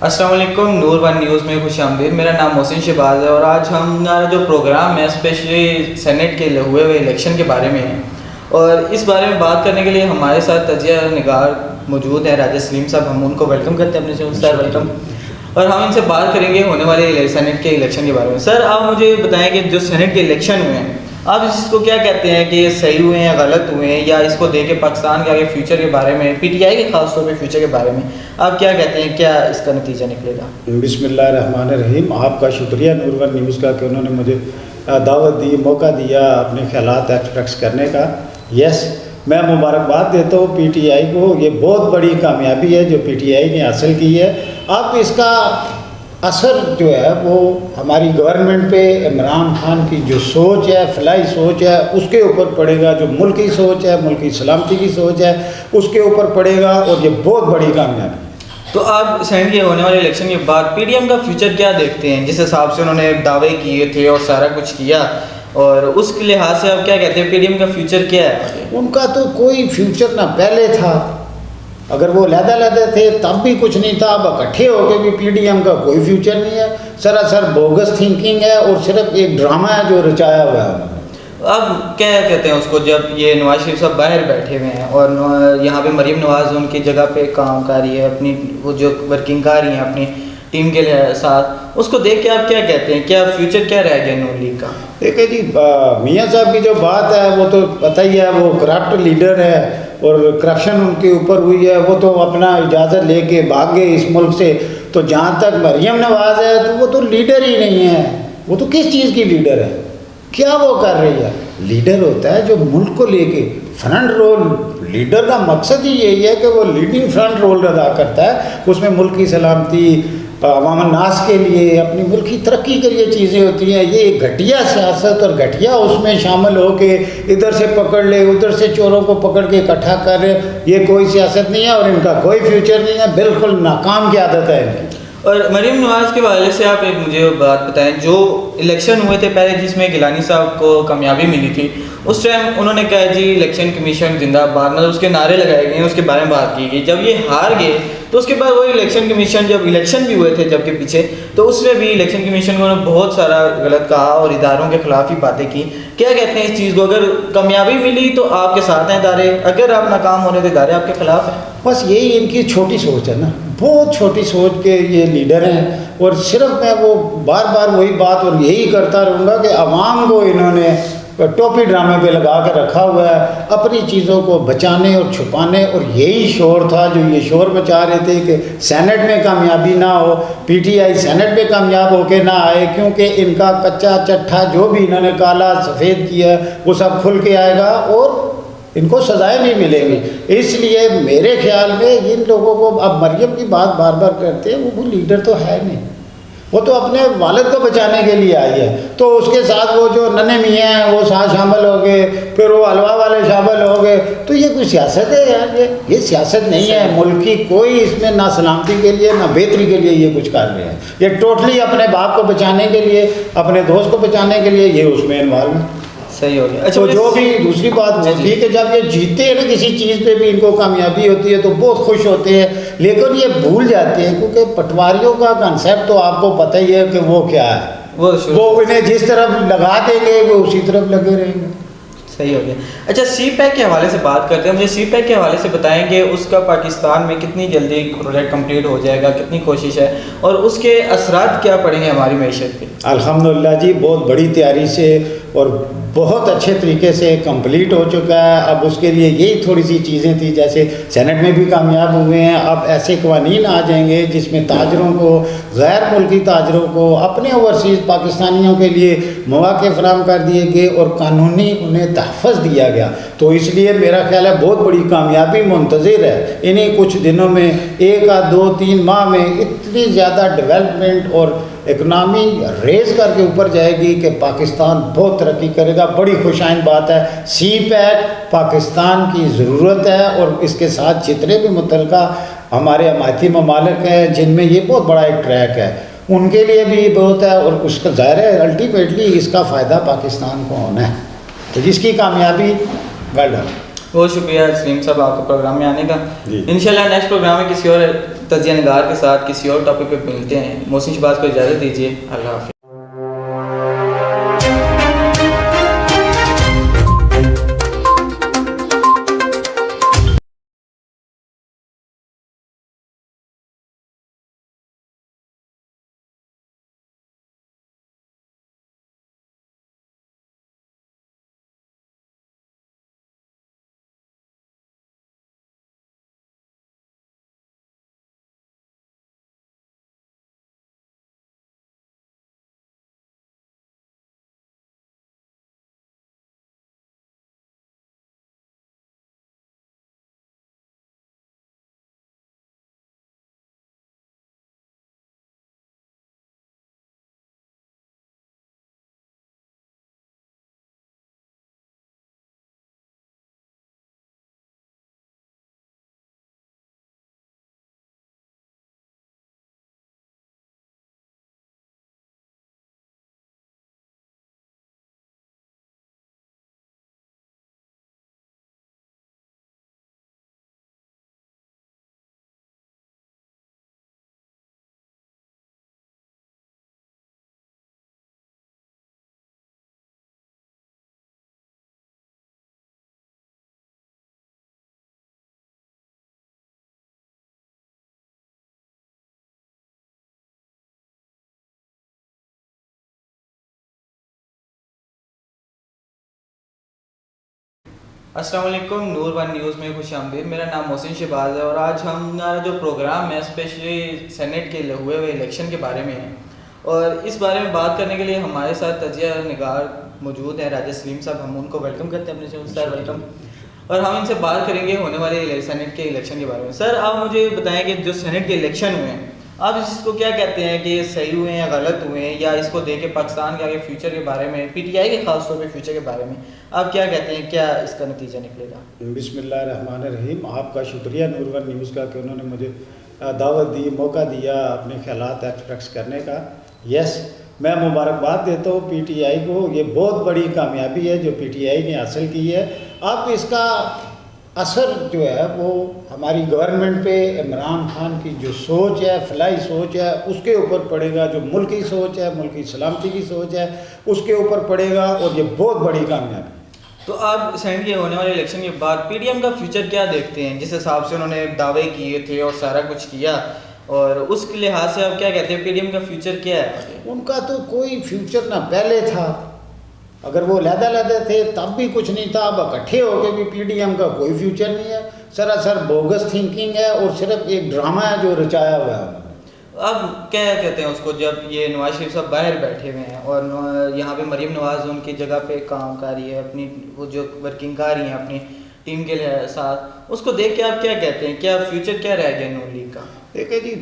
अस्सलाम वालेकुम, नूर one news में खुशामदीद। मेरा नाम मोहसिन शहबाज है और आज हमारा जो प्रोग्राम है स्पेशली सेनेट के हुए हुए इलेक्शन के बारे में है। और इस बारे में बात करने के लिए हमारे साथ तजिया निगार मौजूद हैं, राजा सलीम साहब। हम उनको वेलकम करते हैं अपने चैनल। Sir welcome. और हम इनसे बात करेंगे होने वाले सेनेट के इलेक्शन के बारे में। सर आप मुझे बताएं कि जो सेनेट के इलेक्शन हुए हैं, आप इसको क्या कहते हैं कि ये सही हुए हैं या गलत हुए हैं, या इसको देख के पाकिस्तान के आगे फ्यूचर के बारे में, पीटीआई के खास तौर पे फ्यूचर के बारे में आप क्या कहते हैं, क्या इसका नतीजा निकलेगा? बिस्मिल्लाहिर्रहमानिर्रहीम। आपका शुक्रिया नूर वन न्यूज़ का कि उन्होंने मुझे दावत दी, मौका दिया अपने ख्यालात एक्सप्रेस करने का। यस, मैं मुबारकबाद देता हूँ पीटीआई को। ये बहुत बड़ी कामयाबी है जो पीटीआई ने हासिल की है। अब इसका असर जो है वो हमारी गवर्नमेंट पे, इमरान खान की जो सोच है, फलाई सोच है, उसके ऊपर पड़ेगा। जो मुल्की सोच है, मुल्की सलामती की सोच है, उसके ऊपर पड़ेगा और ये बहुत बड़ी कामयाबी। तो आप सेनेट के होने वाले इलेक्शन के बाद पीडीएम का फ्यूचर क्या देखते हैं? जिस हिसाब से उन्होंने दावे किए थे और सारा कुछ किया, और उसके लिहाज से आप क्या कहते हैं पीडीएम का फ्यूचर क्या है? उनका तो कोई फ्यूचर ना पहले था। अगर वो लहदा थे तब भी कुछ नहीं था। अब इकट्ठे होकर भी पीडीएम का कोई फ्यूचर नहीं है। सरासर बोगस थिंकिंग है और सिर्फ एक ड्रामा है जो रचाया हुआ है। अब क्या कहते हैं उसको, जब ये नवाज शरीफ साहब बाहर बैठे हुए हैं और यहाँ पे मरीम नवाज उनकी जगह पे काम कर रही है, अपनी वो जो वर्किंग कर रही हैं अपनी टीम के साथ, उसको देख के आप क्या कहते हैं, क्या फ्यूचर क्या रह गया नून लीग का? देखिए जी, मियाँ साहब की जो बात है वो तो पता ही है, वो करप्ट लीडर है और करप्शन उनके ऊपर हुई है। वो तो अपना इजाज़त लेके भाग गए इस मुल्क से। तो जहाँ तक मरीम नवाज है तो वो तो लीडर ही नहीं है। वो तो किस चीज़ की लीडर है? क्या वो कर रही है? लीडर होता है जो मुल्क को लेके फ्रंट रोल। लीडर का मकसद ही यही है कि वो लीडिंग फ्रंट रोल अदा करता है। उसमें मुल्क की सलामती, अवाम नास के लिए, अपनी मुल्क की तरक्की के लिए चीज़ें होती हैं। ये घटिया सियासत और घटिया उसमें शामिल हो के इधर से पकड़ ले, उधर से चोरों को पकड़ के इकट्ठा कर, ये कोई सियासत नहीं है और इनका कोई फ्यूचर नहीं है। बिल्कुल नाकाम की आदत है इनकी। और मरीम नवाज के हवाले से आप एक मुझे बात बताएं, जो इलेक्शन हुए थे पहले जिसमें गिलानी साहब को कामयाबी मिली थी, उस टाइम उन्होंने कहा जी इलेक्शन कमीशन जिंदाबाद, मतलब उसके नारे लगाए गए, उसके बारे में बात की गई। जब ये हार गए तो उसके बाद वही इलेक्शन कमीशन, जब इलेक्शन भी हुए थे जबकि पीछे, तो उसमें भी इलेक्शन कमीशन को उन्होंने बहुत सारा गलत कहा और इदारों के खिलाफ ही बातें की। क्या कहते हैं इस चीज़ को? अगर कामयाबी मिली तो आपके साथ हैं इदारे, अगर आप नाकाम हो रहे तो इदारे आपके खिलाफ हैं। बस यही इनकी छोटी सोच है ना, बहुत छोटी सोच के ये लीडर हैं। और सिर्फ मैं वो बार बार वही बात और यही करता रहूँगा कि अवाम को इन्होंने टोपी ड्रामे पे लगा के रखा हुआ है, अपनी चीज़ों को बचाने और छुपाने। और यही शोर था जो ये शोर मचा रहे थे कि सेनेट में कामयाबी ना हो, पीटीआई सेनेट में कामयाब होके ना आए, क्योंकि इनका कच्चा चट्ठा जो भी इन्होंने काला सफ़ेद किया वो सब खुल के आएगा और इनको सजाएं नहीं मिलेंगी। इसलिए मेरे ख्याल में इन लोगों को, अब मरियम की बात बार बार करते हैं, वो लीडर तो है नहीं। वो तो अपने वालिद को बचाने के लिए आई है। तो उसके साथ वो जो नन्हे मियाँ हैं वो साथ शामिल हो गए, फिर वो हलवा वाले शामिल हो गए। तो ये कोई सियासत है यार? ये सियासत नहीं है। मुल्क की कोई इसमें ना सलामती के लिए ना बेहतरी के लिए ये कुछ कर रहे हैं। ये टोटली अपने बाप को बचाने के लिए, अपने दोस्त को बचाने के लिए ये उसमें इन्वॉल्व है। सही हो गया। अच्छा, तो जो भी दूसरी बात होती है कि जब ये जीतते हैं ना किसी चीज़ पे भी, इनको कामयाबी होती है तो बहुत खुश होते हैं, लेकिन ये भूल जाते हैं क्योंकि पटवारियों का कंसेप्ट तो आपको पता ही है कि वो क्या है। वो इन्हें जिस तरफ लगा देंगे वो उसी तरफ लगे रहेंगे। सही हो गया। अच्छा, सी पैक के हवाले से बात करते हैं। मुझे सी पैक के हवाले से बताएं कि उसका पाकिस्तान में कितनी जल्दी प्रोजेक्ट कंप्लीट हो जाएगा, कितनी कोशिश है और उसके असरात क्या पड़ेंगे हमारी मैशत पे? अल्हम्दुलिल्लाह जी, बहुत बड़ी तैयारी से और बहुत अच्छे तरीके से कंप्लीट हो चुका है। अब उसके लिए यही थोड़ी सी चीज़ें थी, जैसे सेनेट में भी कामयाब हुए हैं। अब ऐसे कवानीन आ जाएंगे जिसमें ताजरों को, गैर मुल्की ताजरों को, अपने ओवरसीज़ पाकिस्तानियों के लिए मौके फराहम कर दिए गए और कानूनी उन्हें तहफ़्फ़ुज़ दिया गया। तो इसलिए मेरा ख्याल है बहुत बड़ी कामयाबी मुंतज़िर है। इन्हीं कुछ दिनों में, 1 या 2-3 माह में इतनी ज़्यादा डेवलपमेंट और इकनॉमी रेज करके ऊपर जाएगी कि पाकिस्तान बहुत तरक्की करेगा। बड़ी खुशाइन बात है। सी पैक पाकिस्तान की ज़रूरत है और इसके साथ जितने भी मुतल्लिका हमारे हमायती ममालिक हैं जिनमें ये बहुत बड़ा एक ट्रैक है, उनके लिए भी बहुत है। और उसका ज़ाहिर है अल्टीमेटली इसका फ़ायदा पाकिस्तान को होना है। तो जिसकी कामयाबी वेल डन। बहुत शुक्रिया सलीम साहब आपका प्रोग्राम में आने का। इंशाल्लाह नेक्स्ट प्रोग्राम में किसी और तजिया निगार के साथ किसी और टॉपिक पे मिलते हैं। मोहसिन शहबाज को इजाज़त दीजिए। अल्लाह हाफ़िज़। अस्सलाम वालेकुम, नूर वन न्यूज़ में खुश आमदीद। मेरा नाम मोहसिन शहबाज है और आज हमारा जो प्रोग्राम है स्पेशली सेनेट के हुए हुए इलेक्शन के बारे में है। और इस बारे में बात करने के लिए हमारे साथ तजिया निगार मौजूद हैं, राजा सलीम साहब। हम उनको वेलकम करते हैं अपने चैनल। Sir welcome. और हम इनसे बात करेंगे होने वाले सेनेट के इलेक्शन के बारे में। सर आप मुझे बताएं कि जो सेनेट के इलेक्शन हुए हैं, आप इसको क्या कहते हैं कि ये सही हुए हैं या गलत हुए हैं, या इसको देख के पाकिस्तान के आगे फ्यूचर के बारे में, पीटीआई के खास तौर पे फ्यूचर के बारे में आप क्या कहते हैं, क्या इसका नतीजा निकलेगा? बिस्मिल्लाहिर्रहमानिर्रहीम। आपका शुक्रिया नूर वन न्यूज़ का कि उन्होंने मुझे दावत दी, मौका दिया अपने ख्यालात एक्सप्रेस करने का। यस, मैं मुबारकबाद देता हूँ पीटीआई को। ये बहुत बड़ी कामयाबी है जो पीटीआई ने हासिल की है। अब इसका असर जो है वो हमारी गवर्नमेंट पे, इमरान खान की जो सोच है, फलाई सोच है, उसके ऊपर पड़ेगा। जो मुल्की सोच है, मुल्की सलामती की सोच है, उसके ऊपर पड़ेगा और ये बहुत बड़ी कामयाबी। तो आप सेनेट के होने वाले इलेक्शन के बाद पीडीएम का फ्यूचर क्या देखते हैं? जिस हिसाब से उन्होंने दावे किए थे और सारा कुछ किया, और उसके लिहाज से आप क्या कहते हैं पीडीएम का फ्यूचर क्या है? उनका तो कोई फ्यूचर ना पहले था। अगर वो लहदा थे तब भी कुछ नहीं था। अब इकट्ठे होकर भी पीडीएम का कोई फ्यूचर नहीं है। सरासर बोगस थिंकिंग है और सिर्फ एक ड्रामा है जो रचाया हुआ है। अब क्या कहते हैं उसको, जब ये नवाज शरीफ साहब बाहर बैठे हुए हैं और यहाँ पे मरीम नवाज उनकी जगह पे काम कर रही है, अपनी वो जो वर्किंग कर रही हैं अपनी टीम के साथ, उसको देख के आप क्या कहते हैं, क्या फ्यूचर क्या रह गया नून लीग का? देखिए जी,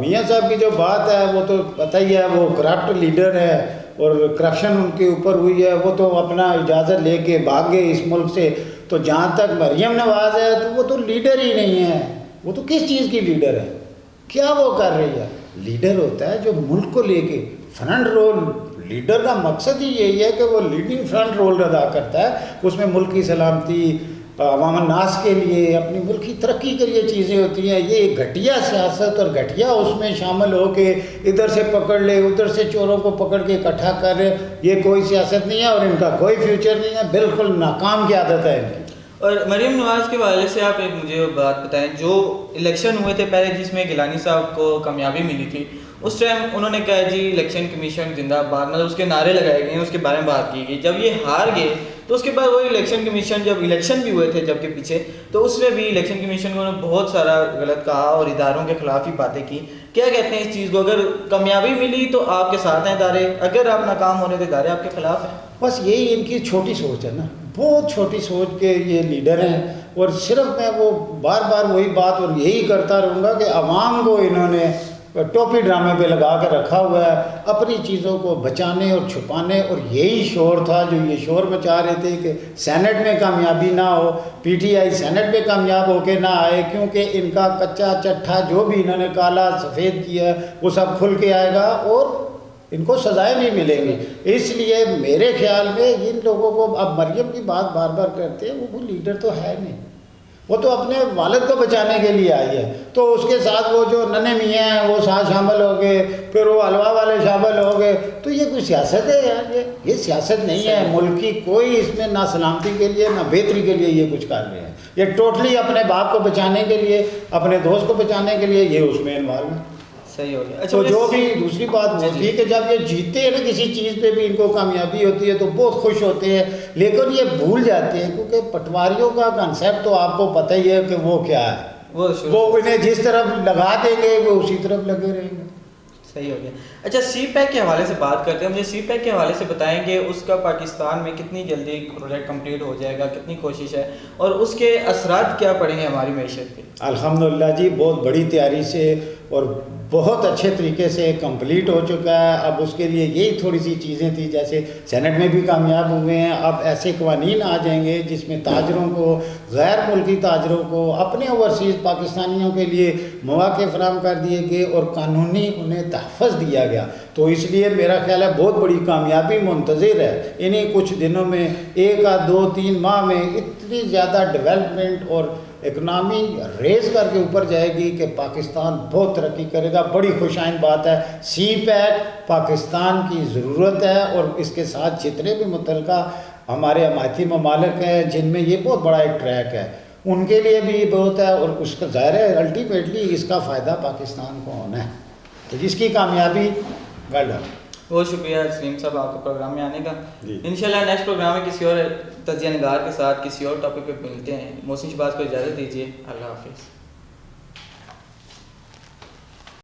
मियाँ साहब की जो बात है वो तो पता ही है, वो करप्ट लीडर है और करप्शन उनके ऊपर हुई है। वो तो अपना इजाज़त लेके भाग गए इस मुल्क से। तो जहाँ तक मरीम नवाज है तो वो तो लीडर ही नहीं है। वो तो किस चीज़ की लीडर है, क्या वो कर रही है? लीडर होता है जो मुल्क को लेके फ्रंट रोल। लीडर का मकसद ही यही है कि वो लीडिंग फ्रंट रोल अदा करता है। उसमें मुल्क की सलामती, अवाम नास के लिए, अपनी मुल्क की तरक्की के लिए चीज़ें होती हैं। ये घटिया सियासत और घटिया उसमें शामिल हो के इधर से पकड़ ले, उधर से चोरों को पकड़ के इकट्ठा कर, ये कोई सियासत नहीं है और इनका कोई फ्यूचर नहीं है। बिल्कुल नाकाम की आदत है इनकी। और मरीम नवाज के हवाले से आप एक मुझे बात बताएं, जो इलेक्शन हुए थे पहले जिसमें गिलानी साहब को कामयाबी मिली थी, उस टाइम उन्होंने कहा जी इलेक्शन कमीशन जिंदाबाद, मतलब उसके नारे लगाए गए, उसके बारे में बात की गई। जब ये हार गए तो उसके बाद वही इलेक्शन कमीशन, जब इलेक्शन भी हुए थे जबकि पीछे, तो उसमें भी इलेक्शन कमीशन को उन्होंने बहुत सारा गलत कहा और इदारों के खिलाफ ही बातें की। क्या कहते हैं इस चीज़ को? अगर कामयाबी मिली तो आपके साथ हैं इदारे, अगर आप नाकाम होने तो इदारे आपके खिलाफ हैं। बस यही इनकी छोटी सोच है ना, बहुत छोटी सोच के ये लीडर हैं। और सिर्फ मैं वो बार बार वही बात और यही करता रहूँगा कि आवाम को इन्होंने टोपी ड्रामे पे लगा कर रखा हुआ है, अपनी चीज़ों को बचाने और छुपाने। और यही शोर था जो ये शोर मचा रहे थे कि सेनेट में कामयाबी ना हो, पीटीआई सेनेट में कामयाब होके ना आए, क्योंकि इनका कच्चा चट्ठा जो भी इन्होंने काला सफ़ेद किया वो सब खुल के आएगा और इनको सजाएं भी मिलेंगी। इसलिए मेरे ख्याल में इन लोगों को, अब मरियम की बात बार बार करते हैं, वो लीडर तो है नहीं। वो तो अपने वालिद को बचाने के लिए आई है। तो उसके साथ वो जो नन्हे मियाँ हैं वो साथ शामिल हो गए, फिर वो हलवा वाले शामिल हो गए। तो ये कोई सियासत है यार? ये सियासत नहीं है। मुल्क की कोई इसमें ना सलामती के लिए ना बेहतरी के लिए ये कुछ कर रहे हैं। ये टोटली अपने बाप को बचाने के लिए, अपने दोस्त को बचाने के लिए ये उसमें इन्वॉल्व है। सही हो गया। तो जो भी दूसरी बात वो थी कि जब ये जीतते हैं ना किसी चीज़ पे भी, इनको कामयाबी होती है तो बहुत खुश होते हैं, लेकिन ये भूल जाते हैं क्योंकि पटवारियों का कंसेप्ट तो आपको पता ही है कि वो क्या है। वो इन्हें जिस तरफ लगा देंगे वो उसी तरफ लगे रहेंगे। सही हो गया। अच्छा, सी पैक के हवाले से बात करते हैं। मुझे सी पैक के हवाले से बताएंगे उसका पाकिस्तान में कितनी जल्दी प्रोजेक्ट कंप्लीट हो जाएगा, कितनी कोशिश है और उसके असरात क्या पड़ेंगे हमारी मैशत पे? अल्हम्दुलिल्लाह जी, बहुत बड़ी तैयारी से और बहुत अच्छे तरीके से कंप्लीट हो चुका है। अब उसके लिए यही थोड़ी सी चीज़ें थी, जैसे सेनेट में भी कामयाब हुए हैं। अब ऐसे कवानीन आ जाएंगे जिसमें ताजरों को, गैर मुल्की ताजरों को, अपने ओवरसीज़ पाकिस्तानियों के लिए मौके फराहम कर दिए गए और कानूनी उन्हें तहफ़्फ़ुज़ दिया गया। तो इसलिए मेरा ख्याल है बहुत बड़ी कामयाबी मुंतज़िर है। इन्हीं कुछ दिनों में, 1 या 2-3 माह में इतनी ज़्यादा डेवलपमेंट और इकनॉमी रेज करके ऊपर जाएगी कि पाकिस्तान बहुत तरक्की करेगा। बड़ी खुशाइन बात है। सी पैक पाकिस्तान की ज़रूरत है और इसके साथ जितने भी मुतल्लिका हमारे हमायती ममालिक हैं जिनमें ये बहुत बड़ा एक ट्रैक है, उनके लिए भी ये बहुत है और उसका ज़ाहिर है अल्टीमेटली इसका फ़ायदा पाकिस्तान को होना है। तो जिसकी कामयाबी वेल डन। बहुत शुक्रिया सलीम साहब आपके प्रोग्राम में आने का। इंशाल्लाह नेक्स्ट प्रोग्राम में किसी और तजिया निगार के साथ किसी और टॉपिक पे मिलते हैं। मोहसिन शहबाज को इजाज़त दीजिए। अल्लाह हाफिज़।